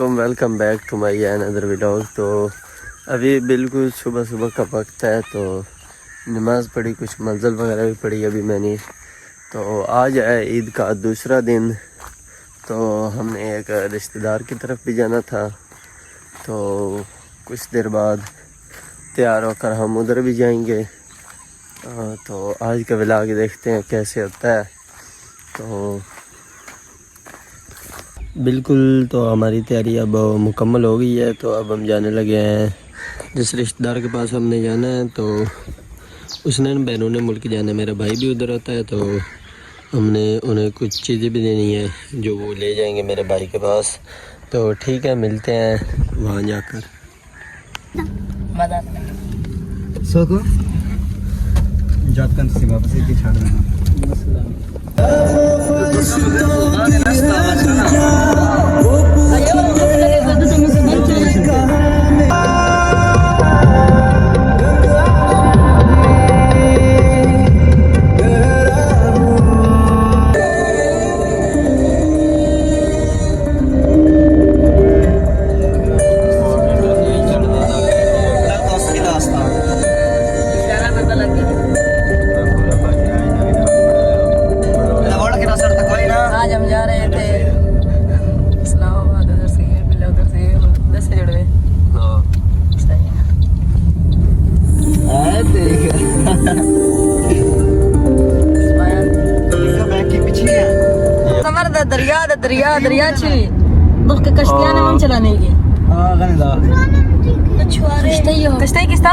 अस्सलामुअलैकुम, welcome back to my another vlog. तो अभी बिल्कुल सुबह सुबह का वक्त है, तो नमाज़ पढ़ी, कुछ मंज़िल वगैरह भी पढ़ी अभी मैंने। तो आज है ईद का दूसरा दिन, तो हमने एक रिश्तेदार की तरफ भी जाना था। तो कुछ देर बाद तैयार होकर हम उधर भी जाएंगे। तो आज का व्लॉग देखते हैं कैसे होता है। तो बिल्कुल, तो हमारी तैयारी अब मुकम्मल हो गई है। तो अब हम जाने लगे हैं जिस रिश्तेदार के पास हमने जाना है। तो उसने बैरून मुल्क जाना है, मेरा भाई भी उधर होता है। तो हमने उन्हें कुछ चीज़ें भी देनी है जो वो ले जाएंगे मेरे भाई के पास। तो ठीक है, मिलते हैं वहाँ जाकर। आज हम जा रहे थे इस्लामाबाद, उधर से बिल्ला, उधर से 10 से जुड़े। सही है। हमारा दरिया छी दुख के कश्तियां ने हम चलाने की कश्ती किस्ता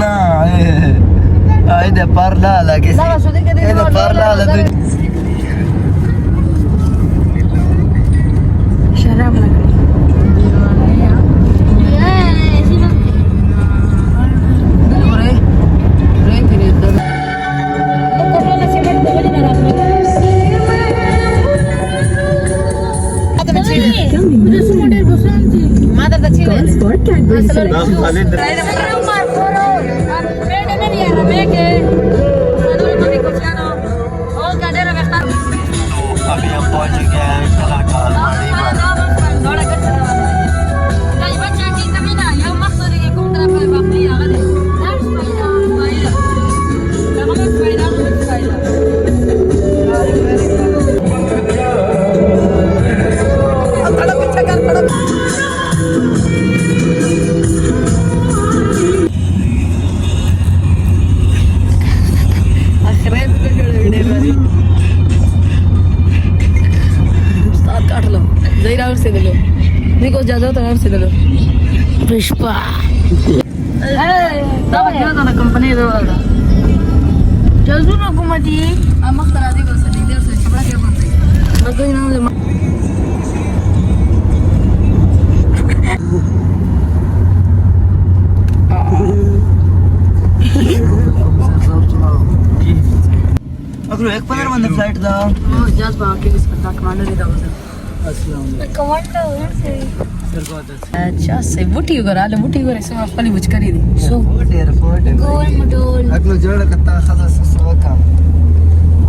ना ये parla la que ये parla la शराब लग अभी हम पहुंच चुके हैं कलाकार ज्यादा तो से लो पुष्पा कंपनी जल्दी ना घुमाती अमक करा दी बस नहीं देर से कपड़ा क्या बनता है बस कोई ना अगर एक 15 बंदे फ्लाइट दा जस्ट बाकी इसका कमांडर दा अच्छा से बुटी करा ले बुटी करे सब अपनी बुझ करी दी सो एयरपोर्ट गोल मडोल अगलो जोड़ कता खलास सबका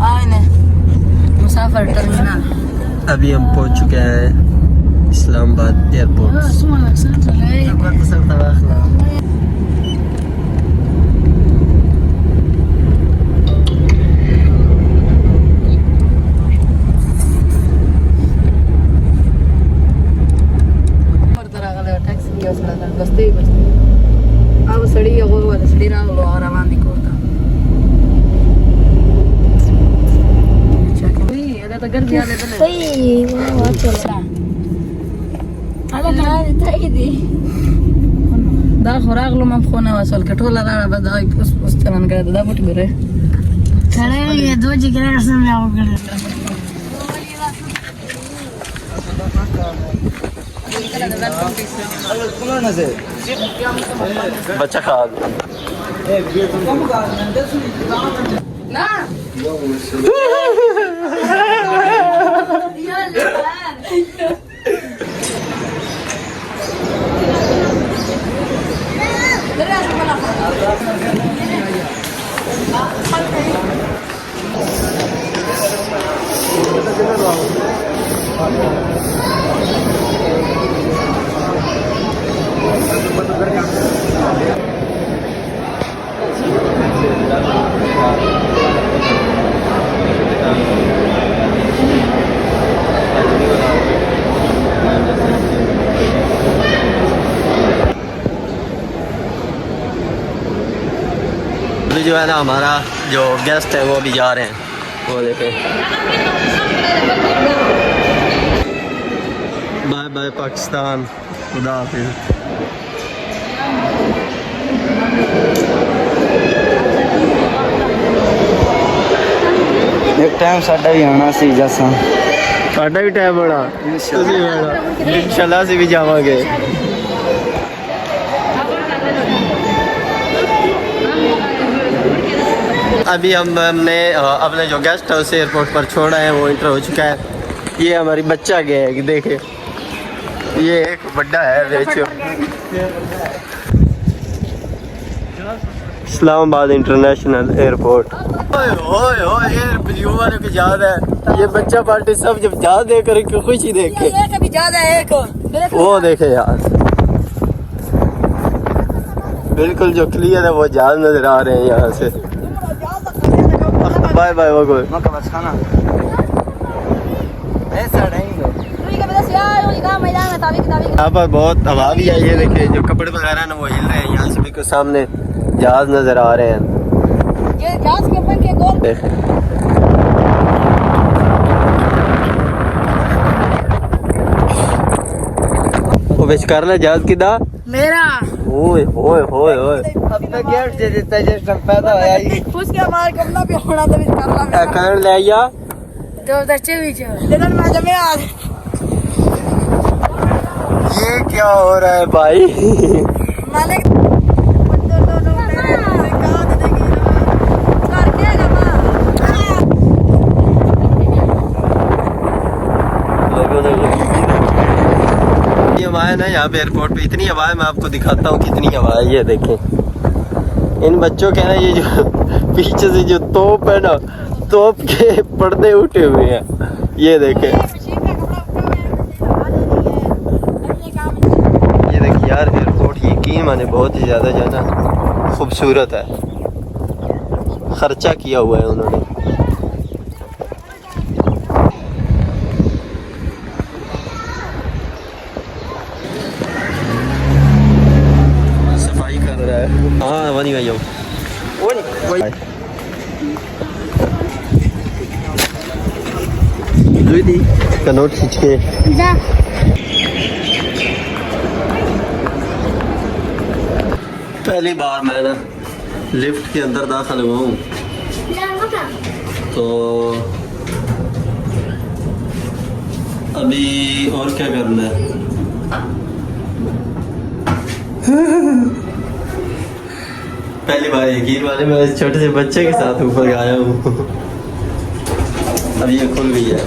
आने मुसाफिर टर्मिनल। अभी हम पहुंच चुके हैं इस्लामाबाद एयरपोर्ट। घर दिया दे तो Tay, what चला? Ala na tay di. da khorak lo mam khona wasal ke thola ra ba da pus chalan kare da bot gure Kare ye दो जिगरे कसम में आओ करे. बच्चा खा na अभी जो है ना हमारा जो गेस्ट है वो भी जा रहे हैं, वो देखे। बाय बाय पाकिस्तान, खुदा हाफिज। एक टाइम साडा भी आना सी जैसा साडा भी टाइम बड़ा इंशाल्लाह से भी जावांगे। अभी हमने अपने जो गेस्ट हाउस एयरपोर्ट पर छोड़ा है वो इंटर हो चुका है। ये हमारी बच्चा गया देखे, ये एक बड्डा है बेचो। Islamabad international airport. ओए ओए ओए एयर ब्लू वाले की याद है, ये बच्चा पार्टी सब जब जा देकर खुशी देखे एक अभी ज्यादा है एक वो देखे यार, बिल्कुल जो क्लियर है वो जहाज नजर आ रहे हैं यहाँ से। बाय बाय वो कोई मका बस खाना ऐसा नहीं हो। यहाँ पर बहुत हवा भी आई है, देखिए जो कपड़े वगैरह ना वो हिल रहे हैं। यहाँ से भी कुछ सामने जहाज नजर आ रहे हैं। ये जहाज के ऊपर के गोल वो बेचकार ना जहाज की दा मेरा ओए ओए ओए ओए अब तक गिफ्ट दे देता है जस्ट पैदा होया ही उसके मार कमला भी होना तो कर करण ले आया 2024 लेकिन मैं जब आज ये क्या हो रहा है भाई? मालिक ये हवा है ना यहाँ पे एयरपोर्ट पे, इतनी हवा है मैं आपको दिखाता हूँ कितनी हवा है। ये देखें इन बच्चों के ना ये जो पीछे से जो तोप है ना, तोप के पर्दे उठे हुए हैं। ये देखें, ये देखिए यार एयरपोर्ट यकीन माने बहुत ही ज़्यादा जो है ना खूबसूरत है, खर्चा किया हुआ है उन्होंने। सफाई कर रहा है, हाँ वही वही दीदी का नोट खींच के जा पहली बार मैं ना लिफ्ट के अंदर दाखिल हुआ हूँ, तो अभी और क्या करना है। पहली बार यकीन वाले मैं इस छोटे से बच्चे के साथ ऊपर आया हूँ। अब ये खुल गई है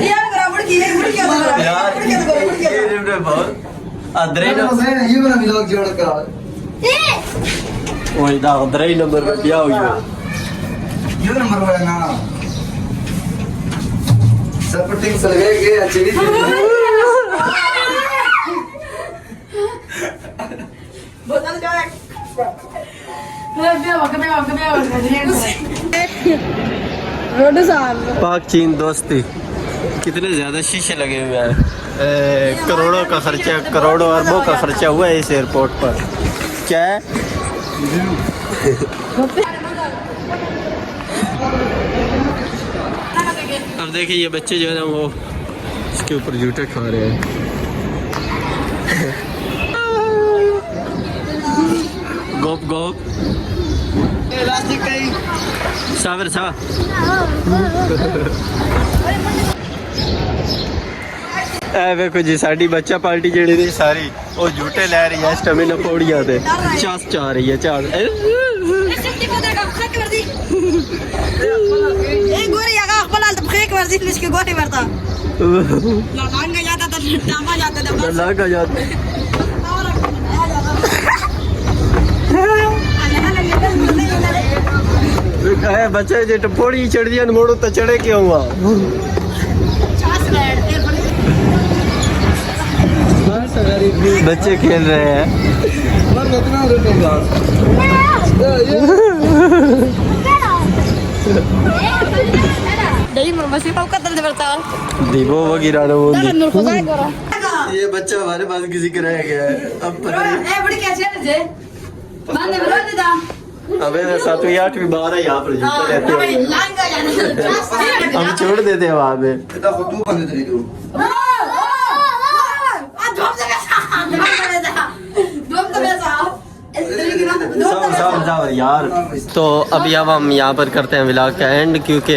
यार बराबर की है मुड़ क्या यार, ये लिफ्ट में बहुत अदरे ये मेरा व्लॉग जोड़ कर वही दा अदरे नंबर पे क्या हुई है। ये नंबर वाला ना सपोर्टिंग सलवे के अच्छी बोतल जो है रोड साहब पाक चीन दोस्ती, कितने ज्यादा शीशे लगे हुए हैं। करोड़ों का खर्चा, करोड़ों अरबों का खर्चा हुआ है इस एयरपोर्ट पर। क्या है देखिए ये बच्चे जो है ना वो इसके ऊपर जूते खा रहे हैं। गोप गोप सावर सा वेखो जी साड़ी बच्चा पार्टी जेड़ी थी सारी वो झूठे ले रही है स्टैमिना पौड़ियां ते चास चा रही है चास लागा जाता बच्चे जे टपोड़ी चढ़ दिया मोड़ो तो चढ़े क्यों हुआ बच्चे खेल रहे हैं। दीपो वगैरह ये बच्चा हमारे पास किसी का रह गया है अब पता नहीं अबे 7वीं 8वीं 12 यहाँ पर रहते हैं हम छोड़ देते हैं वहाँ पे यार। तो अभी अब हम यहाँ पर करते हैं व्लॉग का एंड क्योंकि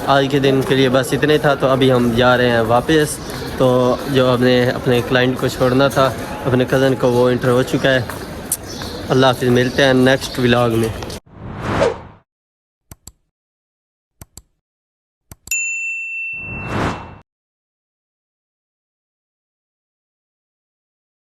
आज के दिन के लिए बस इतने था। तो अभी हम जा रहे हैं वापस। तो जो हमने अपने क्लाइंट को छोड़ना था अपने कज़न को वो इंटर हो चुका है। अल्लाह हाफिज़, मिलते हैं नेक्स्ट व्लॉग में।